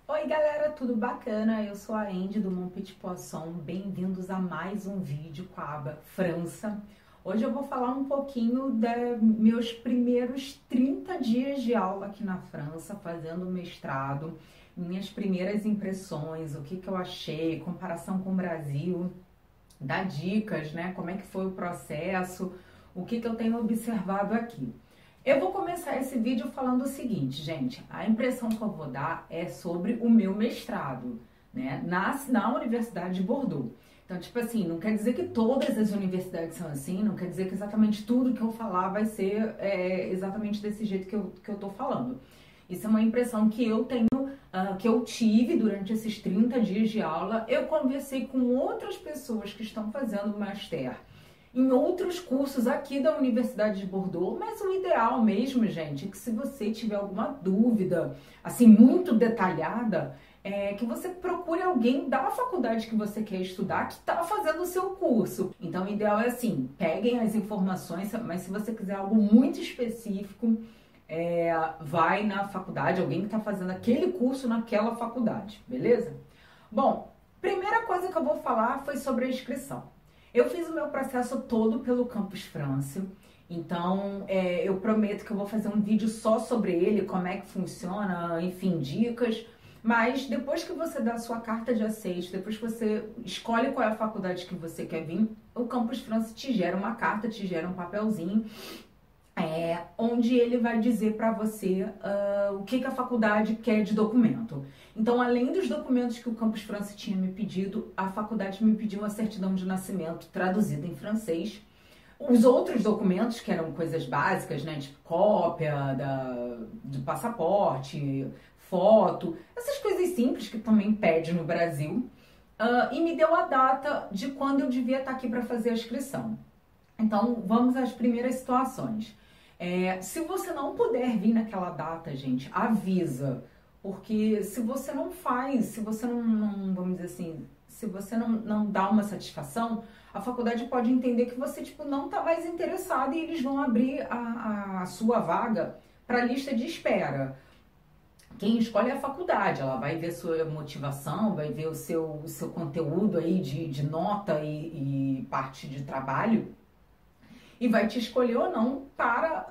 Oi galera, tudo bacana? Eu sou a Andy do Mon Petit Poisson. Bem-vindos a mais um vídeo com a aba França. Hoje eu vou falar um pouquinho dos meus primeiros 30 dias de aula aqui na França, fazendo mestrado, minhas primeiras impressões, o que eu achei, comparação com o Brasil, dar dicas, né? Como é que foi o processo, o que eu tenho observado aqui. Eu vou começar esse vídeo falando o seguinte, gente, a impressão que eu vou dar é sobre o meu mestrado, né, na Universidade de Bordeaux. Então, tipo assim, não quer dizer que todas as universidades são assim, não quer dizer que exatamente tudo que eu falar vai ser exatamente desse jeito que eu tô falando. Isso é uma impressão que eu tenho, que eu tive durante esses 30 dias de aula. Eu conversei com outras pessoas que estão fazendo master em outros cursos aqui da Universidade de Bordeaux, mas o ideal mesmo, gente, é que se você tiver alguma dúvida, assim, muito detalhada, que você procure alguém da faculdade que você quer estudar que está fazendo o seu curso. Então, o ideal é assim, peguem as informações, mas se você quiser algo muito específico, vai na faculdade, alguém que está fazendo aquele curso naquela faculdade, beleza? Bom, primeira coisa que eu vou falar foi sobre a inscrição. Eu fiz o meu processo todo pelo Campus France, então eu prometo que eu vou fazer um vídeo só sobre ele, como é que funciona, enfim, dicas. Mas depois que você dá a sua carta de aceite, depois que você escolhe qual é a faculdade que você quer vir, o Campus France te gera uma carta, te gera um papelzinho, onde ele vai dizer para você o que a faculdade quer de documento. Então, além dos documentos que o Campus France tinha me pedido, a faculdade me pediu uma certidão de nascimento traduzida em francês. Os outros documentos, que eram coisas básicas, né, tipo cópia do passaporte, foto, essas coisas simples que também pede no Brasil, e me deu a data de quando eu devia estar aqui para fazer a inscrição. Então, vamos às primeiras situações. Se você não puder vir naquela data, gente, avisa. Porque se você não faz, se você não vamos dizer assim, se você não dá uma satisfação, a faculdade pode entender que você, tipo, não tá mais interessado e eles vão abrir a sua vaga para lista de espera. Quem escolhe é a faculdade, ela vai ver sua motivação, vai ver o seu conteúdo aí de nota e parte de trabalho, e vai te escolher ou não para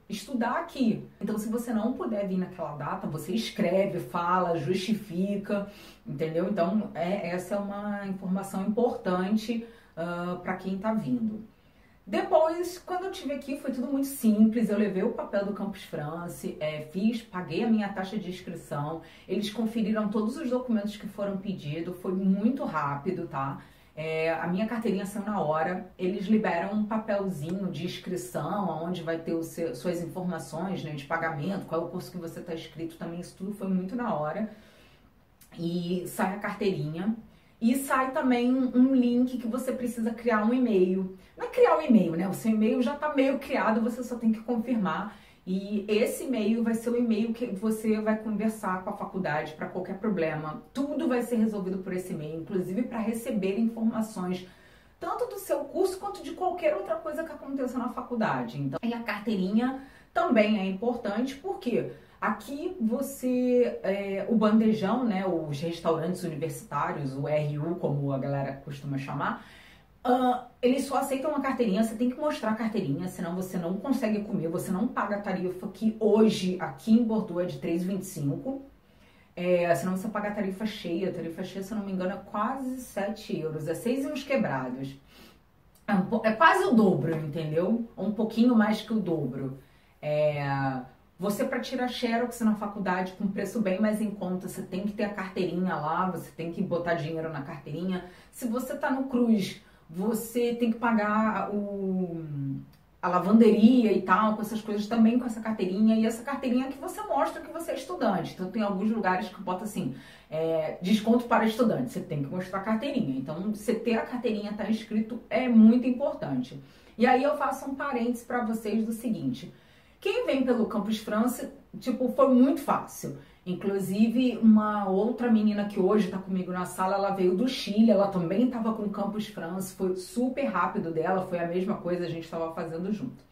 estudar aqui. Então, se você não puder vir naquela data, você escreve, fala, justifica, entendeu? Então, essa é uma informação importante para quem está vindo. Depois, quando eu estive aqui, foi tudo muito simples. Eu levei o papel do Campus France, paguei a minha taxa de inscrição. Eles conferiram todos os documentos que foram pedidos, foi muito rápido, tá? A minha carteirinha saiu na hora, eles liberam um papelzinho de inscrição, onde vai ter suas informações, né, de pagamento, qual é o curso que você está inscrito, também isso tudo foi muito na hora. E sai a carteirinha, e sai também um link que você precisa criar um e-mail. Não é criar um e-mail, né, o seu e-mail já está meio criado, você só tem que confirmar. E esse e-mail vai ser o e-mail que você vai conversar com a faculdade para qualquer problema. Tudo vai ser resolvido por esse e-mail, inclusive para receber informações tanto do seu curso quanto de qualquer outra coisa que aconteça na faculdade. Então, e a carteirinha também é importante porque aqui você, o bandejão, né, os restaurantes universitários, o RU, como a galera costuma chamar, eles só aceitam uma carteirinha, você tem que mostrar a carteirinha, senão você não consegue comer, você não paga a tarifa que hoje aqui em Bordeaux é de 3,25, senão você paga a tarifa cheia, se eu não me engano, é quase 7 euros, é 6 e uns quebrados. É quase o dobro, entendeu? Um pouquinho mais que o dobro. Você, para tirar xerox na faculdade com preço bem mais em conta, você tem que ter a carteirinha lá, você tem que botar dinheiro na carteirinha. Se você tá no Cruz, você tem que pagar a lavanderia e tal, com essas coisas também com essa carteirinha. E essa carteirinha é que você mostra que você é estudante. Então tem alguns lugares que bota assim, desconto para estudante. Você tem que mostrar a carteirinha. Então você ter a carteirinha, tá inscrito, é muito importante. E aí eu faço um parênteses para vocês do seguinte. Quem vem pelo Campus France, tipo, foi muito fácil. Inclusive, uma outra menina que hoje tá comigo na sala, ela veio do Chile, ela também estava com o Campus France, foi super rápido dela, foi a mesma coisa, a gente estava fazendo junto.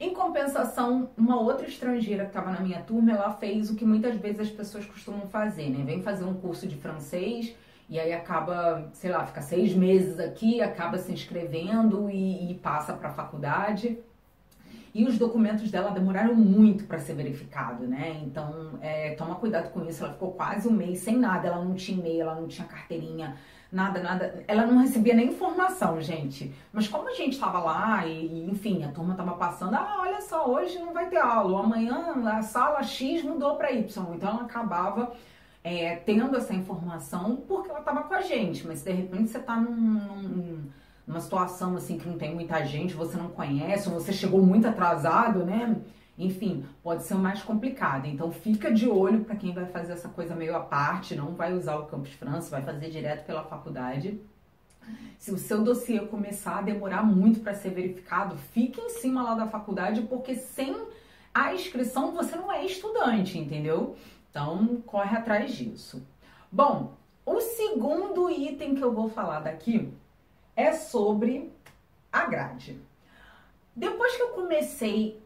Em compensação, uma outra estrangeira que estava na minha turma, ela fez o que muitas vezes as pessoas costumam fazer, né? Vem fazer um curso de francês e aí acaba, sei lá, fica 6 meses aqui, acaba se inscrevendo e passa para a faculdade. E os documentos dela demoraram muito para ser verificado, né? Então, toma cuidado com isso. Ela ficou quase um mês sem nada. Ela não tinha e-mail, ela não tinha carteirinha, nada. Ela não recebia nem informação, gente. Mas como a gente estava lá e, enfim, a turma estava passando, olha só, hoje não vai ter aula. Amanhã a sala X mudou para Y. Então, ela acabava tendo essa informação porque ela estava com a gente. Mas, de repente, você está numa situação assim que não tem muita gente, você não conhece, ou você chegou muito atrasado, né? Enfim, pode ser mais complicado. Então fica de olho para quem vai fazer essa coisa meio à parte, não vai usar o Campus França, vai fazer direto pela faculdade. Se o seu dossiê começar a demorar muito para ser verificado, fique em cima lá da faculdade, porque sem a inscrição você não é estudante, entendeu? Então corre atrás disso. Bom, o segundo item que eu vou falar daqui é sobre a grade. Depois que eu comecei,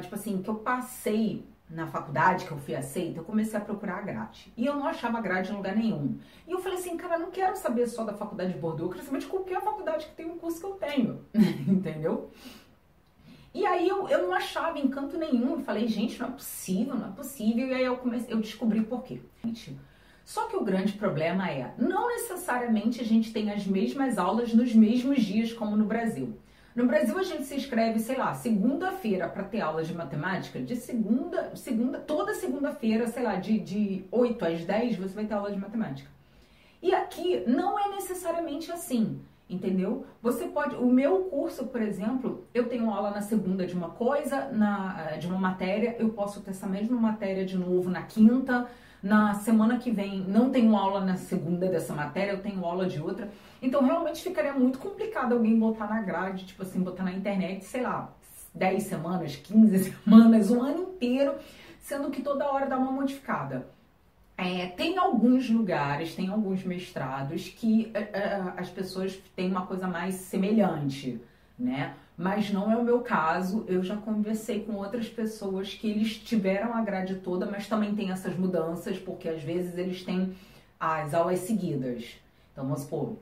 tipo assim, que eu passei na faculdade, que eu fui aceita, eu comecei a procurar a grade. E eu não achava grade em lugar nenhum. E eu falei assim, cara, eu não quero saber só da faculdade de Bordeaux, eu quero saber de qualquer faculdade que tem um curso que eu tenho. Entendeu? E aí eu não achava em canto nenhum. Eu falei, gente, não é possível. E aí eu descobri por quê. Só que o grande problema não necessariamente a gente tem as mesmas aulas nos mesmos dias como no Brasil. No Brasil a gente se inscreve, sei lá, segunda-feira para ter aulas de matemática, toda segunda-feira, sei lá, de 8 às 10 você vai ter aula de matemática. E aqui não é necessariamente assim, entendeu? Você pode, o meu curso, por exemplo, eu tenho aula na segunda de uma coisa, de uma matéria, eu posso ter essa mesma matéria de novo na quinta. Na semana que vem não tenho aula na segunda dessa matéria, eu tenho aula de outra. Então realmente ficaria muito complicado alguém botar na grade, tipo assim, botar na internet, sei lá, 10 semanas, 15 semanas, um ano inteiro, sendo que toda hora dá uma modificada. Tem alguns lugares, tem alguns mestrados que as pessoas têm uma coisa mais semelhante, né? Mas não é o meu caso. Eu já conversei com outras pessoas que eles tiveram a grade toda, mas também tem essas mudanças, porque às vezes eles têm as aulas seguidas. Então, vamos supor,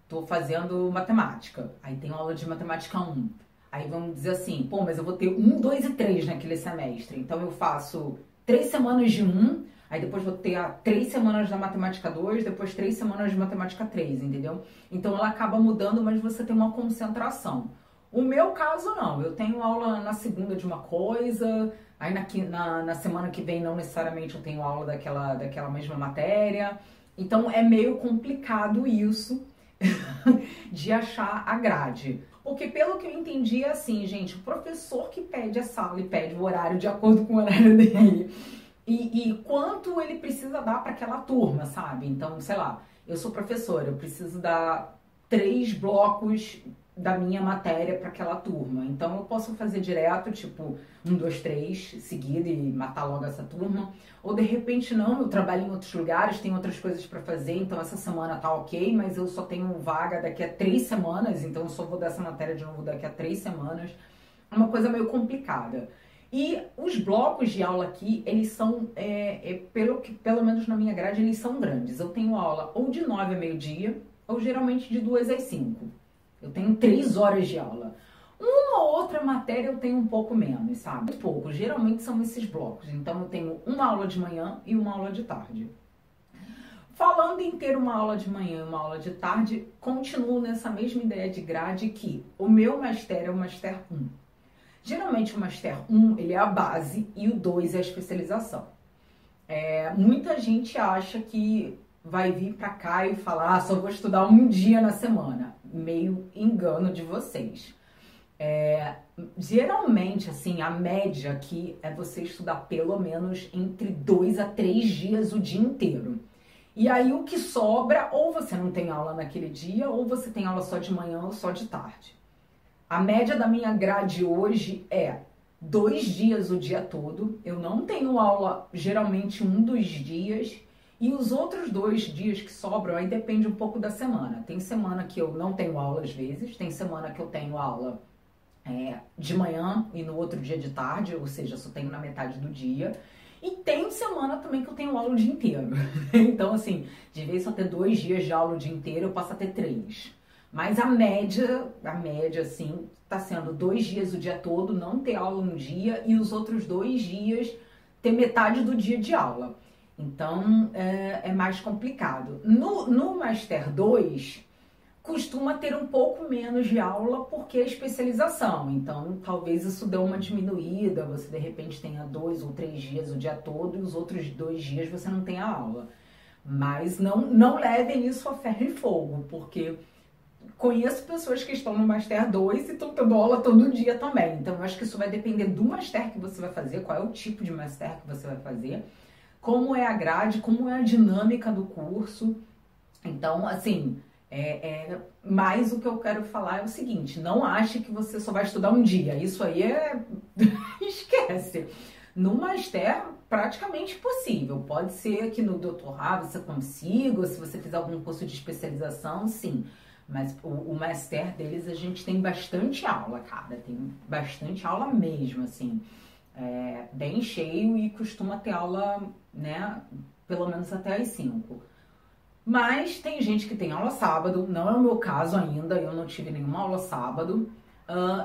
tô fazendo matemática, aí tem aula de matemática 1. Aí vamos dizer assim, pô, mas eu vou ter 1, 2 e 3 naquele semestre. Então eu faço 3 semanas de 1, aí depois vou ter 3 semanas da matemática 2, depois 3 semanas de matemática 3, entendeu? Então ela acaba mudando, mas você tem uma concentração. O meu caso não, eu tenho aula na segunda de uma coisa, aí na semana que vem não necessariamente eu tenho aula daquela mesma matéria. Então é meio complicado isso de achar a grade. Porque pelo que eu entendi é assim, gente, o professor que pede a sala e pede o horário de acordo com o horário dele e quanto ele precisa dar para aquela turma, sabe? Então, sei lá, eu sou professora, eu preciso dar 3 blocos da minha matéria para aquela turma. Então eu posso fazer direto, tipo, 1, 2, 3, seguido e matar logo essa turma. Ou de repente não, eu trabalho em outros lugares, tenho outras coisas para fazer, então essa semana tá ok, mas eu só tenho vaga daqui a 3 semanas, então eu só vou dar essa matéria de novo daqui a 3 semanas. É uma coisa meio complicada. E os blocos de aula aqui, eles são, pelo menos na minha grade, eles são grandes. Eu tenho aula ou de 9 a meio-dia, ou geralmente de 2 às 5. Eu tenho 3 horas de aula. Uma ou outra matéria eu tenho um pouco menos, sabe? Muito pouco. Geralmente são esses blocos. Então eu tenho uma aula de manhã e uma aula de tarde. Falando em ter uma aula de manhã e uma aula de tarde, continuo nessa mesma ideia de grade que o meu Master é o Master 1. Geralmente o Master 1 ele é a base e o 2 é a especialização. Muita gente acha que vai vir pra cá e falar, só vou estudar um dia na semana. Meio engano de vocês. Geralmente, assim, a média aqui é você estudar pelo menos entre 2 a 3 dias o dia inteiro. E aí o que sobra, ou você não tem aula naquele dia, ou você tem aula só de manhã ou só de tarde. A média da minha grade hoje é 2 dias o dia todo. Eu não tenho aula geralmente um dos dias. E os outros 2 dias que sobram, aí depende um pouco da semana. Tem semana que eu não tenho aula às vezes, tem semana que eu tenho aula de manhã e no outro dia de tarde, ou seja, só tenho na metade do dia. E tem semana também que eu tenho aula o dia inteiro. Então, assim, de vez só ter 2 dias de aula o dia inteiro, eu passo a ter 3. Mas a média, assim, tá sendo 2 dias o dia todo, não ter aula um dia, e os outros 2 dias ter metade do dia de aula. Então, é mais complicado. No Master 2, costuma ter um pouco menos de aula porque é especialização. Então, talvez isso dê uma diminuída, você de repente tenha 2 ou 3 dias o dia todo e os outros 2 dias você não tenha aula. Mas não levem isso a ferro e fogo, porque conheço pessoas que estão no Master 2 e estão tendo aula todo dia também. Então, eu acho que isso vai depender do Master que você vai fazer, qual é o tipo de Master que você vai fazer, como é a grade, como é a dinâmica do curso. Então, assim, mas o que eu quero falar é o seguinte, não ache que você só vai estudar um dia. Isso aí esquece. No Master, praticamente impossível. Pode ser que no doutorado você consiga, ou se você fizer algum curso de especialização, sim. Mas o Master deles, a gente tem bastante aula, cara. Tem bastante aula mesmo, assim. Bem cheio e costuma ter aula, né, pelo menos até às 5. Mas tem gente que tem aula sábado, não é o meu caso ainda, eu não tive nenhuma aula sábado.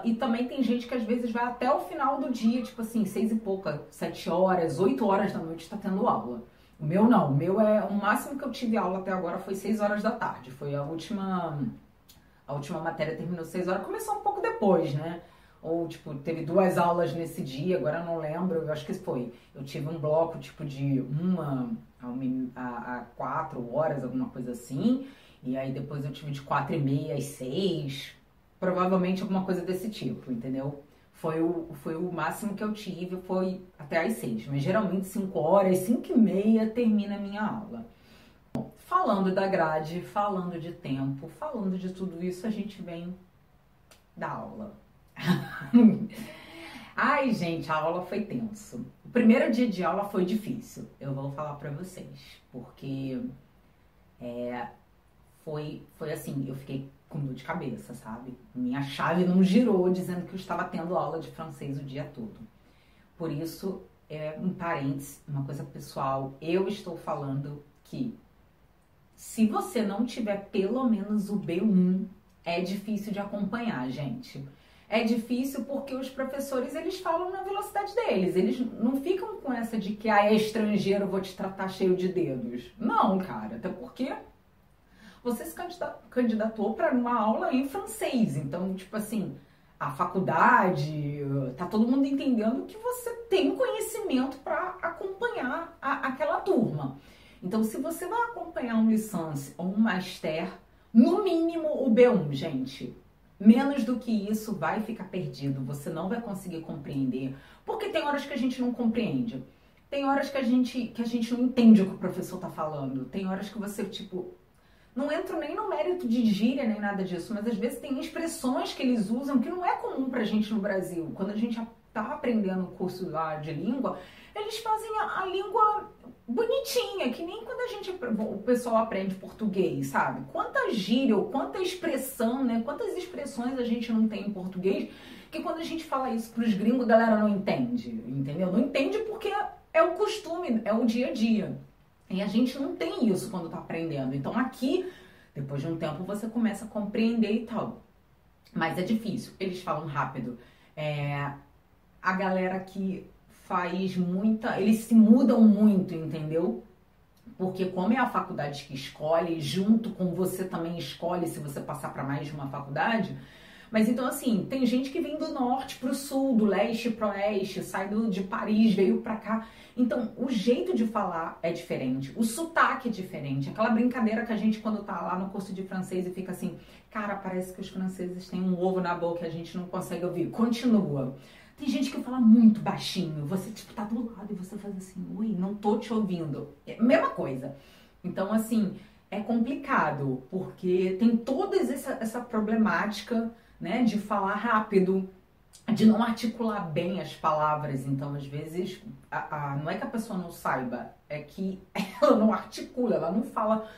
E também tem gente que às vezes vai até o final do dia, tipo assim, 6 e pouca, 7 horas, 8 horas da noite tá tendo aula. O meu não, o meu o máximo que eu tive aula até agora foi 6 horas da tarde, foi a última matéria terminou 6 horas, começou um pouco depois, né? Ou, tipo, teve 2 aulas nesse dia, agora eu não lembro, eu acho que foi. Eu tive um bloco, tipo, de 1 a 4 horas, alguma coisa assim. E aí depois eu tive de 4h30 às 6. Provavelmente alguma coisa desse tipo, entendeu? Foi o máximo que eu tive, foi até às 6. Mas geralmente 5 horas, 5h30 termina a minha aula. Falando da grade, falando de tempo, falando de tudo isso, a gente vem da aula. Ai, gente, a aula foi tenso. O primeiro dia de aula foi difícil, eu vou falar pra vocês, porque foi assim, eu fiquei com dor de cabeça, sabe? Minha chave não girou dizendo que eu estava tendo aula de francês o dia todo. Por isso, um parênteses, uma coisa pessoal, eu estou falando que se você não tiver pelo menos o B1, é difícil de acompanhar, gente. É difícil porque os professores, eles falam na velocidade deles. Eles não ficam com essa de que é estrangeiro, vou te tratar cheio de dedos. Não, cara, até porque você se candidatou para uma aula em francês. Então, tipo assim, a faculdade, tá todo mundo entendendo que você tem conhecimento para acompanhar aquela turma. Então, se você vai acompanhar um licença ou um master, no mínimo o B1, gente. Menos do que isso vai ficar perdido, você não vai conseguir compreender, porque tem horas que a gente não compreende, tem horas que a gente não entende o que o professor tá falando, tem horas que você, tipo, não entro nem no mérito de gíria nem nada disso, mas às vezes tem expressões que eles usam que não é comum pra gente no Brasil. Quando a gente tá aprendendo o curso lá de língua, eles fazem a língua bonitinha, que nem quando o pessoal aprende português, sabe? Quanta gíria, ou quanta expressão, né? Quantas expressões a gente não tem em português, que quando a gente fala isso pros gringos, a galera não entende, entendeu? Não entende porque é o costume, é o dia a dia. E a gente não tem isso quando tá aprendendo. Então aqui, depois de um tempo, você começa a compreender e tal. Mas é difícil, eles falam rápido. A galera que faz eles se mudam muito, entendeu? Porque como é a faculdade que escolhe, junto com você também escolhe se você passar para mais de uma faculdade. Mas então assim, tem gente que vem do norte pro sul, do leste pro oeste, sai de Paris, veio pra cá. Então o jeito de falar é diferente, o sotaque é diferente. Aquela brincadeira que a gente quando tá lá no curso de francês e fica assim, cara, parece que os franceses têm um ovo na boca e a gente não consegue ouvir. Continua. Tem gente que fala muito baixinho, você tipo tá do lado e você faz assim, ui, não tô te ouvindo. Mesma coisa. Então assim, é complicado, porque tem toda essa problemática, né, de falar rápido, de não articular bem as palavras. Então às vezes, não é que a pessoa não saiba, é que ela não articula, ela não fala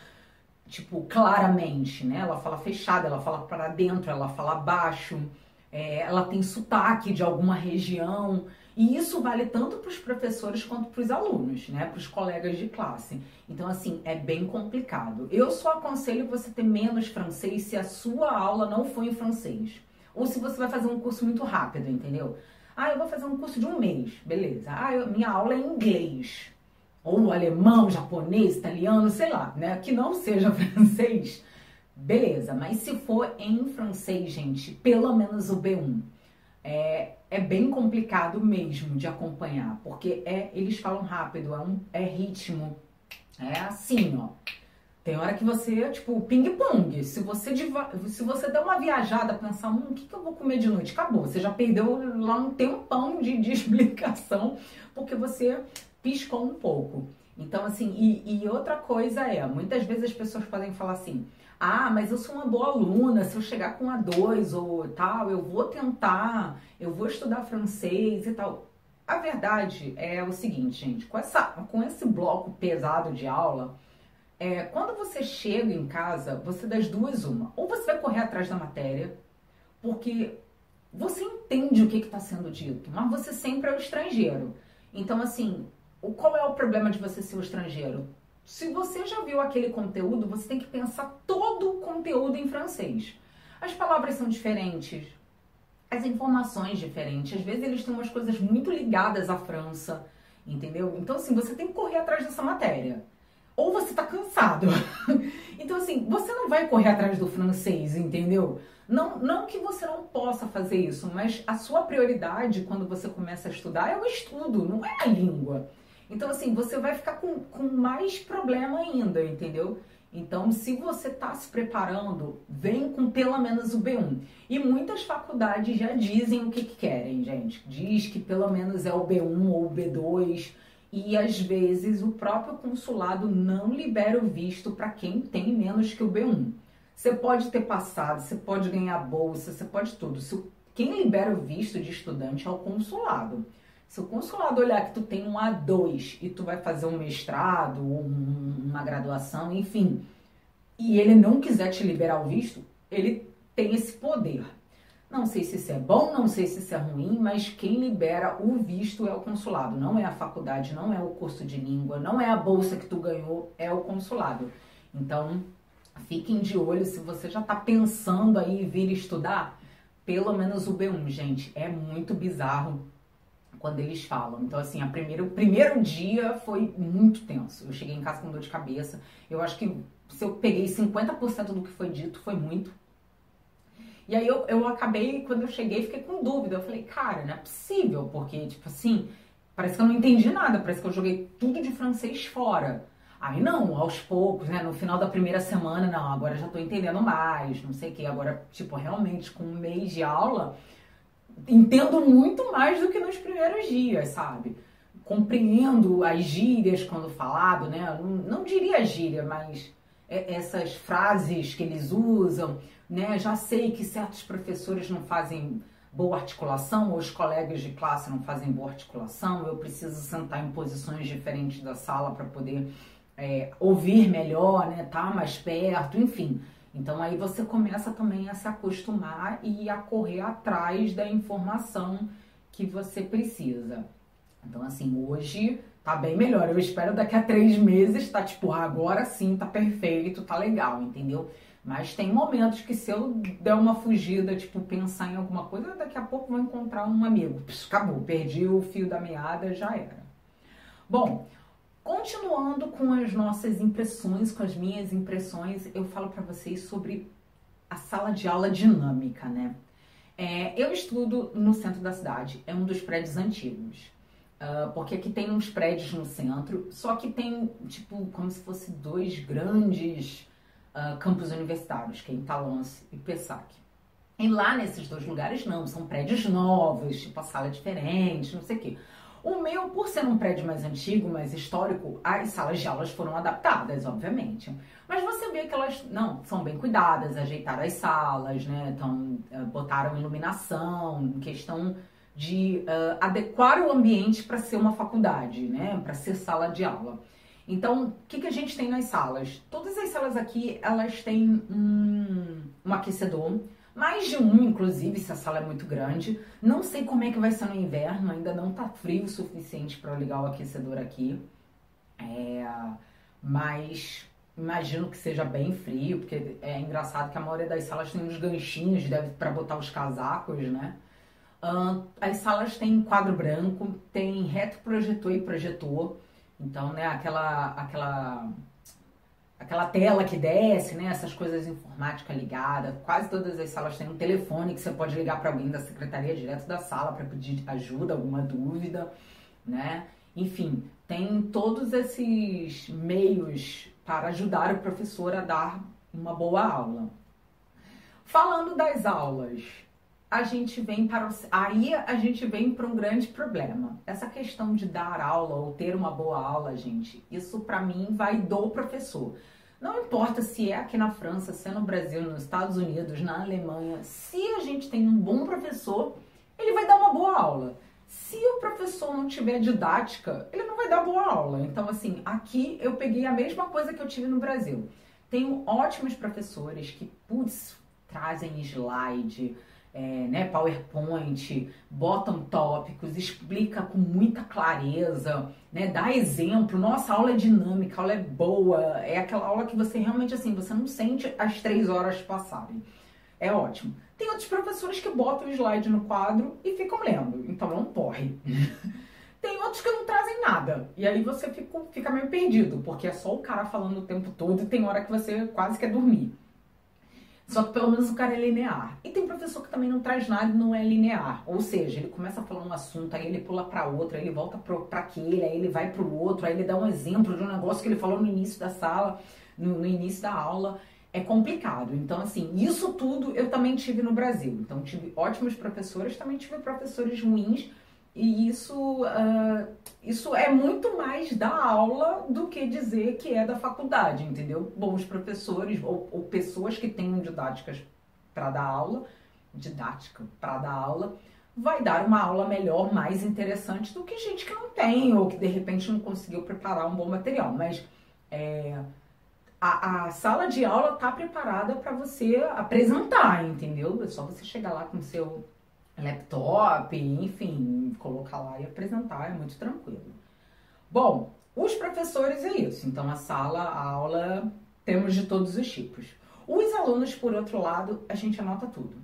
tipo claramente, né? Ela fala fechada, ela fala para dentro, ela fala baixo. ela tem sotaque de alguma região, e isso vale tanto para os professores quanto para os alunos, né, para os colegas de classe. Então, assim, é bem complicado. Eu só aconselho você ter menos francês se a sua aula não for em francês, ou se você vai fazer um curso muito rápido, entendeu? Ah, eu vou fazer um curso de um mês, beleza. Ah, minha aula é em inglês, ou alemão, japonês, italiano, sei lá, né, que não seja francês. Beleza, mas se for em francês, gente, pelo menos o B1, é bem complicado mesmo de acompanhar, porque eles falam rápido, é ritmo, é assim, ó. Tem hora que você, tipo, ping-pong, se você der uma viajada, pensar, o que eu vou comer de noite? Acabou, você já perdeu lá um tempão de explicação, porque você piscou um pouco. Então, assim, e outra coisa muitas vezes as pessoas podem falar assim, ah, mas eu sou uma boa aluna, se eu chegar com A2 ou tal, eu vou tentar, eu vou estudar francês e tal. A verdade é o seguinte, gente, com esse bloco pesado de aula, quando você chega em casa, você das duas uma. Ou você vai correr atrás da matéria, porque você entende o que está sendo dito, mas você sempre é o estrangeiro. Então, assim, qual é o problema de você ser o estrangeiro? Se você já viu aquele conteúdo, você tem que pensar todo o conteúdo em francês. As palavras são diferentes, as informações diferentes. Às vezes eles têm umas coisas muito ligadas à França, entendeu? Então, assim, você tem que correr atrás dessa matéria. Ou você tá cansado. Então, assim, você não vai correr atrás do francês, entendeu? Não que você não possa fazer isso, mas a sua prioridade quando você começa a estudar é o estudo, não é a língua. Então, assim, você vai ficar com mais problema ainda, entendeu? Então, se você está se preparando, vem com pelo menos o B1. E muitas faculdades já dizem o que querem, gente. Diz que pelo menos é o B1 ou o B2. E, às vezes, o próprio consulado não libera o visto para quem tem menos que o B1. Você pode ter passado, você pode ganhar bolsa, você pode tudo. Quem libera o visto de estudante é o consulado. Se o consulado olhar que tu tem um A2 e tu vai fazer um mestrado ou uma graduação, enfim, e ele não quiser te liberar o visto, ele tem esse poder. Não sei se isso é bom, não sei se isso é ruim, mas quem libera o visto é o consulado. Não é a faculdade, não é o curso de língua, não é a bolsa que tu ganhou, é o consulado. Então, fiquem de olho se você já está pensando aí em vir estudar, pelo menos o B1, gente, é muito bizarro quando eles falam. Então, assim, o primeiro dia foi muito tenso. Eu cheguei em casa com dor de cabeça. Eu acho que se eu peguei 50% do que foi dito, foi muito. E aí eu acabei, quando eu cheguei, fiquei com dúvida. Eu falei, cara, não é possível, porque, tipo assim, parece que eu não entendi nada, parece que eu joguei tudo de francês fora. Aí não, aos poucos, né, no final da primeira semana, não, agora já tô entendendo mais, não sei o que. Agora, tipo, realmente, com um mês de aula, entendo muito mais do que nos primeiros dias, sabe? Compreendo as gírias quando falado, né? Não diria gíria, mas essas frases que eles usam, né? Já sei que certos professores não fazem boa articulação, ou os colegas de classe não fazem boa articulação, eu preciso sentar em posições diferentes da sala para poder ouvir melhor, né? Tá mais perto, enfim. Então aí você começa também a se acostumar e a correr atrás da informação que você precisa. Então assim, hoje tá bem melhor. Eu espero daqui a 3 meses tá tipo, agora sim tá perfeito, tá legal, entendeu? Mas tem momentos que se eu der uma fugida, tipo, pensar em alguma coisa, daqui a pouco vou encontrar um amigo. Acabou, perdi o fio da meada, já era. Bom, continuando com as nossas impressões, com as minhas impressões, eu falo para vocês sobre a sala de aula dinâmica, né? Eu estudo no centro da cidade, é um dos prédios antigos, porque aqui tem uns prédios no centro, só que tem, tipo, como se fosse 2 grandes campos universitários, que é Italance e Pessac. E lá nesses 2 lugares não, são prédios novos, tipo a sala é diferente, não sei o quê. O meu, por ser um prédio mais antigo, mais histórico, as salas de aulas foram adaptadas, obviamente. Mas você vê que elas, não, são bem cuidadas, ajeitaram as salas, né? Então, botaram iluminação, questão de adequar o ambiente para ser uma faculdade, né? Para ser sala de aula. Então, o que a gente tem nas salas? Todas as salas aqui, elas têm um aquecedor, mais de um, inclusive, se a sala é muito grande. Não sei como é que vai ser no inverno, ainda não tá frio o suficiente para ligar o aquecedor aqui. Mas imagino que seja bem frio, porque é engraçado que a maioria das salas tem uns ganchinhos para botar os casacos, né? As salas têm quadro branco, tem retroprojetor e projetor, então, né, aquela tela que desce, né, essas coisas informática ligada. Quase todas as salas têm um telefone que você pode ligar para alguém da secretaria direto da sala para pedir ajuda, alguma dúvida, né? Enfim, tem todos esses meios para ajudar o professor a dar uma boa aula. Falando das aulas, a gente vem para um grande problema. Essa questão de dar aula ou ter uma boa aula, gente, isso para mim vai do professor. Não importa se é aqui na França, se é no Brasil, nos Estados Unidos, na Alemanha, se a gente tem um bom professor, ele vai dar uma boa aula. Se o professor não tiver didática, ele não vai dar boa aula. Então, assim, aqui eu peguei a mesma coisa que eu tive no Brasil. Tenho ótimos professores que, trazem slide, né, PowerPoint, botam tópicos, explica com muita clareza, né, dá exemplo. Nossa, a aula é dinâmica, a aula é boa, é aquela aula que você realmente, assim, você não sente as 3 horas passarem. É ótimo. Tem outros professores que botam o slide no quadro e ficam lendo, então é um porre. Tem outros que não trazem nada, e aí você fica meio perdido, porque é só o cara falando o tempo todo e tem hora que você quase quer dormir. Só que pelo menos o cara é linear. E tem professor que também não traz nada e não é linear. Ou seja, ele começa a falar um assunto, aí ele pula para outro, aí ele volta para aquele, aí ele vai para o outro, aí ele dá um exemplo de um negócio que ele falou no início da sala, no início da aula. É complicado. Então, assim, isso tudo eu também tive no Brasil. Então, tive ótimos professores, também tive professores ruins. E isso é muito mais da aula do que dizer que é da faculdade, entendeu? Bons professores ou pessoas que tenham didática para dar aula, vai dar uma aula melhor, mais interessante do que gente que não tem ou que de repente não conseguiu preparar um bom material. Mas a sala de aula tá preparada para você apresentar, entendeu? É só você chegar lá com seu laptop, enfim, colocar lá e apresentar, é muito tranquilo. Bom, os professores é isso. Então a aula, temos de todos os tipos. Os alunos, por outro lado, a gente anota tudo.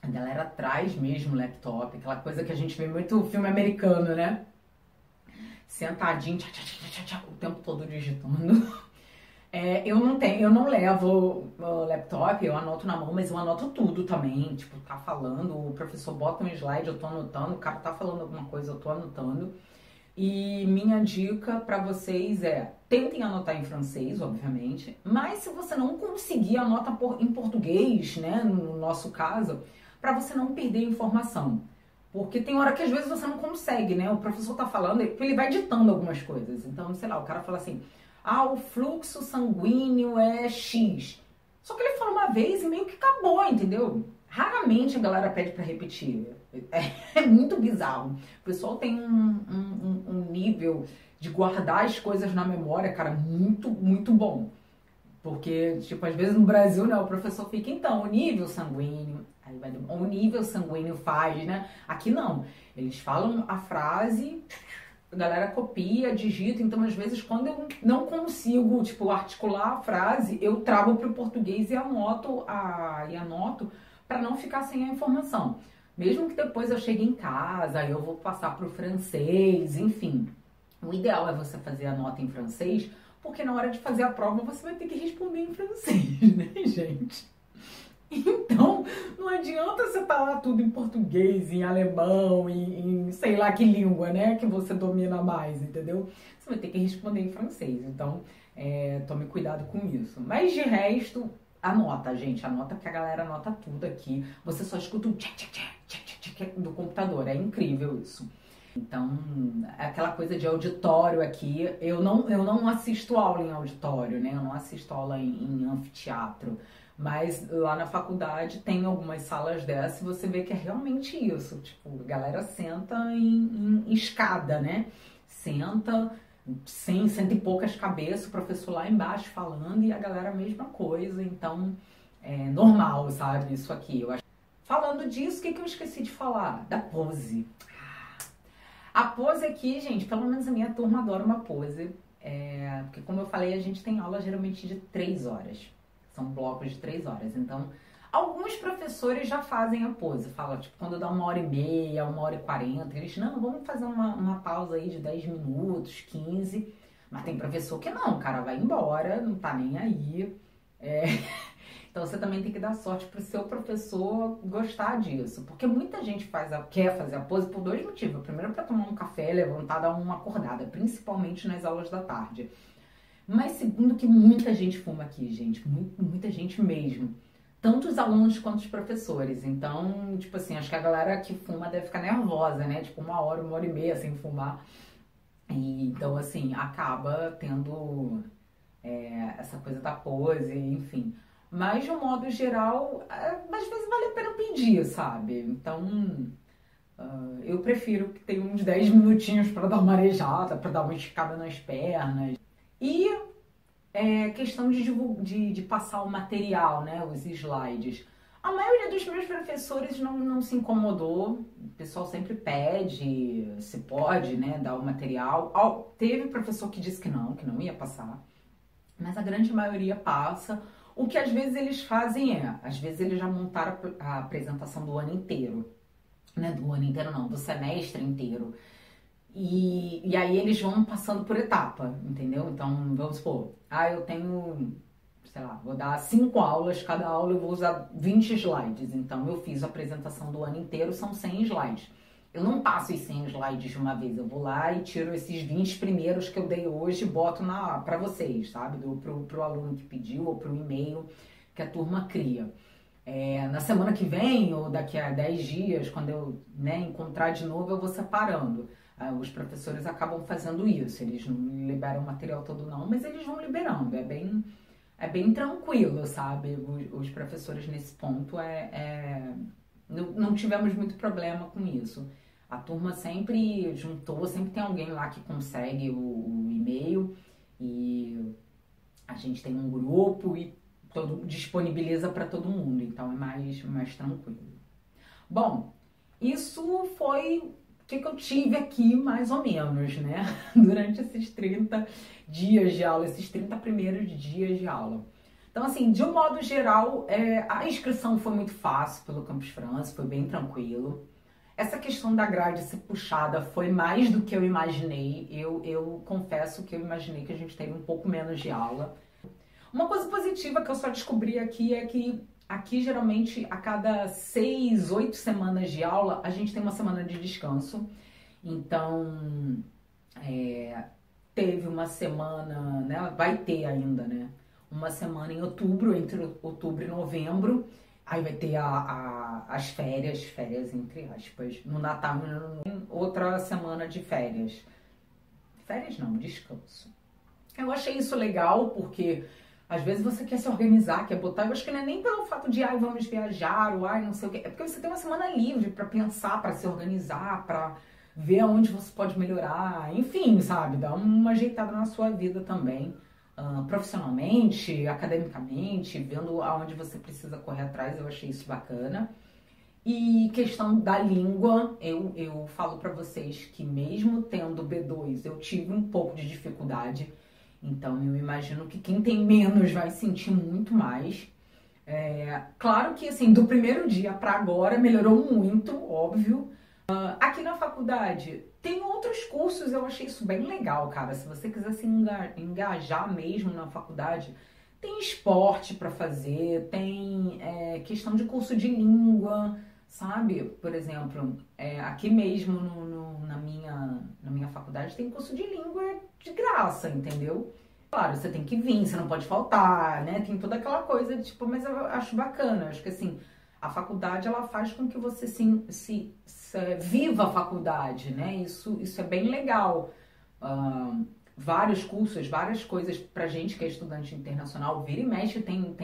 A galera traz mesmo o laptop, aquela coisa que a gente vê muito filme americano, né? Sentadinho, o tempo todo digitando. Eu não levo o laptop, eu anoto na mão, mas eu anoto tudo também. Tipo, tá falando, o professor bota um slide, eu tô anotando, o cara tá falando alguma coisa, eu tô anotando. E minha dica pra vocês tentem anotar em francês, obviamente, mas se você não conseguir, anota em português, né, no nosso caso, pra você não perder informação. Porque tem hora que às vezes você não consegue, né, o professor tá falando, ele vai ditando algumas coisas. Então, sei lá, o cara fala assim: o fluxo sanguíneo é X. Só que ele falou uma vez e meio que acabou, entendeu? Raramente a galera pede pra repetir. É muito bizarro. O pessoal tem um nível de guardar as coisas na memória, cara, muito, muito bom. Porque, tipo, às vezes no Brasil, né, o professor fica, então, o nível sanguíneo, aí vai, o nível sanguíneo faz, né? Aqui não. Eles falam a frase, a galera copia, digita, então às vezes quando eu não consigo, tipo, articular a frase, eu trago para o português e anoto para não ficar sem a informação. Mesmo que depois eu chegue em casa, eu vou passar para o francês, enfim. O ideal é você fazer a nota em francês, porque na hora de fazer a prova você vai ter que responder em francês, né, gente? Então, não adianta você falar tudo em português, em alemão, em sei lá que língua, né, que você domina mais, entendeu? Você vai ter que responder em francês, então tome cuidado com isso. Mas de resto, anota, gente, anota que a galera anota tudo aqui. Você só escuta o tchac, tchac, tchac, tchac, tchac do computador, é incrível isso. Então, aquela coisa de auditório aqui, eu não assisto aula em auditório, né, eu não assisto aula em anfiteatro. Mas lá na faculdade tem algumas salas dessas e você vê que é realmente isso. Tipo, a galera senta em escada, né? Senta, cento e poucas cabeças, o professor lá embaixo falando e a galera a mesma coisa. Então, normal, sabe? Isso aqui. Falando disso, o que eu esqueci de falar? Da pose. A pose aqui, gente, pelo menos a minha turma adora uma pose. Porque como eu falei, a gente tem aula geralmente de 3 horas. São blocos de 3 horas. Então, alguns professores já fazem a pose. Fala, tipo, quando dá 1h30, 1h40, eles, não, vamos fazer uma pausa aí de 10 minutos, 15. Mas tem professor que não, o cara vai embora, não tá nem aí. Então você também tem que dar sorte pro seu professor gostar disso. Porque muita gente quer fazer a pose por 2 motivos. Primeiro, para tomar um café, levantar, dar uma acordada, principalmente nas aulas da tarde. Mas segundo, que muita gente fuma aqui, gente. Muita gente mesmo. Tanto os alunos quanto os professores. Então, tipo assim, acho que a galera que fuma deve ficar nervosa, né? Tipo, 1h30 sem fumar. Então, assim, acaba tendo essa coisa da pose, enfim. Mas, de um modo geral, às vezes vale a pena pedir, sabe? Então, eu prefiro que tenha uns 10 minutinhos para dar uma arejada, para dar uma esticada nas pernas. E questão de passar o material, né? Os slides. A maioria dos meus professores não se incomodou. O pessoal sempre pede, se pode, né? Dar o material. Teve professor que disse que não ia passar. Mas a grande maioria passa. O que às vezes eles fazem às vezes eles já montaram a apresentação do ano inteiro, né? Do ano inteiro não, do semestre inteiro. E aí eles vão passando por etapa, entendeu? Então, vamos supor, eu tenho, sei lá, vou dar 5 aulas, cada aula eu vou usar 20 slides. Então, eu fiz a apresentação do ano inteiro, são 100 slides. Eu não passo os 100 slides de uma vez, eu vou lá e tiro esses 20 primeiros que eu dei hoje e boto pra vocês, sabe? Pro aluno que pediu ou pro e-mail que a turma cria. Na semana que vem, ou daqui a 10 dias, quando eu encontrar de novo, eu vou separando. Os professores acabam fazendo isso, eles não liberam o material todo não, mas eles vão liberando, é bem tranquilo, sabe? Os professores nesse ponto não tivemos muito problema com isso. A turma sempre juntou, sempre tem alguém lá que consegue o e-mail e a gente tem um grupo e disponibiliza para todo mundo, então é mais tranquilo. Bom, isso foi o que eu tive aqui mais ou menos, né? Durante esses 30 dias de aula, esses 30 primeiros dias de aula. Então, assim, de um modo geral, a inscrição foi muito fácil pelo Campus France, foi bem tranquilo. Essa questão da grade ser puxada foi mais do que eu imaginei. Eu confesso que eu imaginei que a gente teria um pouco menos de aula. Uma coisa positiva que eu só descobri aqui é que aqui, geralmente, a cada 6, 8 semanas de aula, a gente tem uma semana de descanso. Então, teve uma semana, né? Vai ter ainda, né? Uma semana em outubro, entre outubro e novembro. Aí vai ter as férias entre aspas. No Natal, outra semana de férias. Férias não, descanso. Eu achei isso legal, porque às vezes você quer se organizar, quer botar... Eu acho que não é nem pelo fato de, vamos viajar, ou não sei o quê. É porque você tem uma semana livre para pensar, para se organizar, para ver aonde você pode melhorar. Enfim, sabe? Dar uma ajeitada na sua vida também. Profissionalmente, academicamente, vendo aonde você precisa correr atrás, eu achei isso bacana. E questão da língua, eu falo pra vocês que mesmo tendo B2, eu tive um pouco de dificuldade. Então eu imagino que quem tem menos vai sentir muito mais. Claro que assim, do primeiro dia para agora melhorou muito, óbvio. Aqui na faculdade tem outros cursos, eu achei isso bem legal, cara. Se você quiser se engajar mesmo na faculdade, tem esporte para fazer, tem questão de curso de língua, sabe? Por exemplo, aqui mesmo na minha faculdade tem curso de língua de graça, entendeu? Claro, você tem que vir, você não pode faltar, né? Tem toda aquela coisa, tipo, mas eu acho bacana, eu acho que assim, a faculdade, ela faz com que você viva a faculdade, né? Isso é bem legal. Vários cursos, várias coisas pra gente que é estudante internacional, vira e mexe tem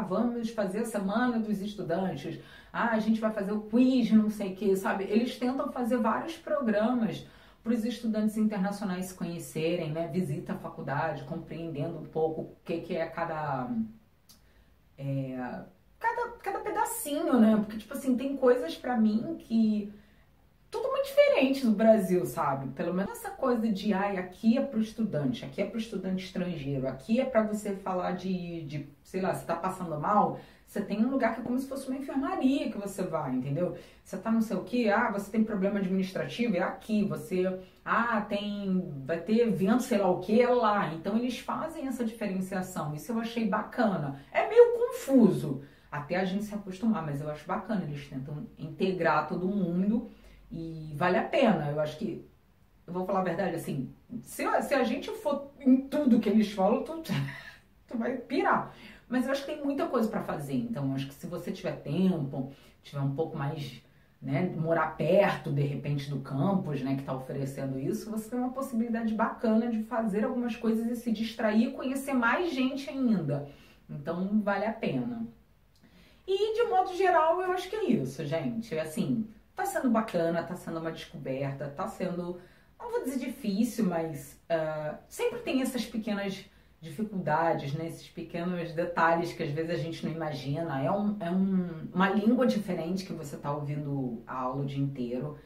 vamos fazer a semana dos estudantes, a gente vai fazer o quiz, não sei o que, sabe? Eles tentam fazer vários programas para os estudantes internacionais se conhecerem, né? Visita a faculdade, compreendendo um pouco o que é cada cada pedacinho, né? Porque, tipo assim, tem coisas pra mim que totalmente diferentes do Brasil, sabe? Pelo menos essa coisa de, ai, aqui é pro estudante, aqui é pro estudante estrangeiro, aqui é pra você falar sei lá, você tá passando mal, você tem um lugar que é como se fosse uma enfermaria que você vai, entendeu? Você tá não sei o quê, você tem problema administrativo, é aqui, vai ter evento, sei lá o que, é lá. Então eles fazem essa diferenciação, isso eu achei bacana. É meio confuso até a gente se acostumar, mas eu acho bacana, eles tentam integrar todo mundo. E vale a pena, eu acho que, eu vou falar a verdade, assim, se a gente for em tudo que eles falam, tu vai pirar. Mas eu acho que tem muita coisa pra fazer, então eu acho que se você tiver tempo, tiver um pouco mais, né, morar perto, de repente, do campus, né, que tá oferecendo isso, você tem uma possibilidade bacana de fazer algumas coisas e se distrair e conhecer mais gente ainda. Então, vale a pena. E, de modo geral, eu acho que é isso, gente, assim... Tá sendo bacana, tá sendo uma descoberta, tá sendo, não vou dizer difícil, mas sempre tem essas pequenas dificuldades, né? Esses pequenos detalhes que às vezes a gente não imagina. Uma língua diferente que você tá ouvindo a aula o dia inteiro.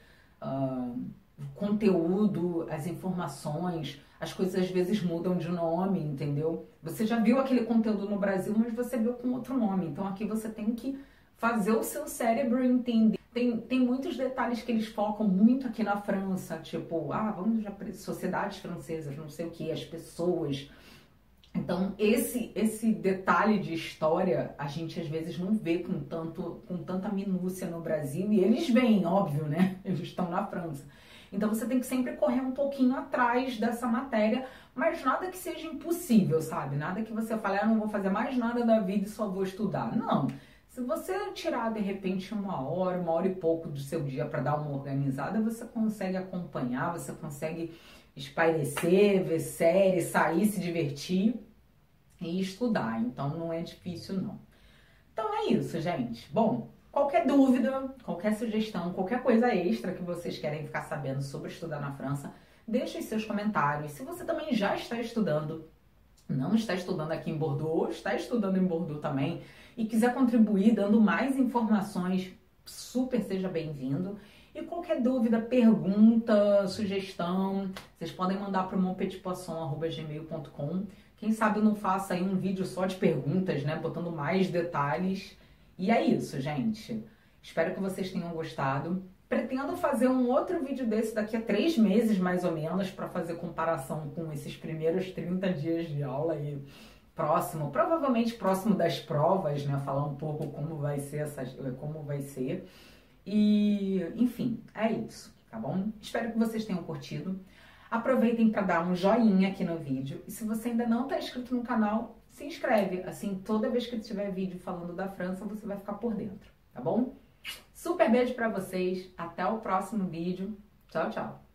O conteúdo, as informações, as coisas às vezes mudam de nome, entendeu? Você já viu aquele conteúdo no Brasil, mas você viu com outro nome. Então aqui você tem que fazer o seu cérebro entender. Tem muitos detalhes que eles focam muito aqui na França, tipo, vamos já para sociedades francesas, não sei o que, as pessoas. Então, esse detalhe de história, a gente às vezes não vê com tanta minúcia no Brasil, e eles veem, óbvio, né? Eles estão na França. Então, você tem que sempre correr um pouquinho atrás dessa matéria, mas nada que seja impossível, sabe? Nada que você fale, não vou fazer mais nada da vida e só vou estudar. Não. Se você tirar, de repente, uma hora e pouco do seu dia para dar uma organizada, você consegue acompanhar, você consegue espairecer, ver série, sair, se divertir e estudar. Então, não é difícil, não. Então, é isso, gente. Bom, qualquer dúvida, qualquer sugestão, qualquer coisa extra que vocês querem ficar sabendo sobre estudar na França, deixe os seus comentários. Se você também já está estudando, não está estudando aqui em Bordeaux, ou está estudando em Bordeaux também, e quiser contribuir dando mais informações, super seja bem-vindo. E qualquer dúvida, pergunta, sugestão, vocês podem mandar para o monpetitpoisson@gmail.com. Quem sabe eu não faça aí um vídeo só de perguntas, né, botando mais detalhes. E é isso, gente. Espero que vocês tenham gostado. Pretendo fazer um outro vídeo desse daqui a 3 meses, mais ou menos, para fazer comparação com esses primeiros 30 dias de aula e provavelmente próximo das provas, né? Falar um pouco como vai ser E, enfim, é isso, tá bom? Espero que vocês tenham curtido. Aproveitem para dar um joinha aqui no vídeo. E se você ainda não está inscrito no canal, se inscreve. Assim, toda vez que tiver vídeo falando da França, você vai ficar por dentro, tá bom? Super beijo para vocês. Até o próximo vídeo. Tchau, tchau.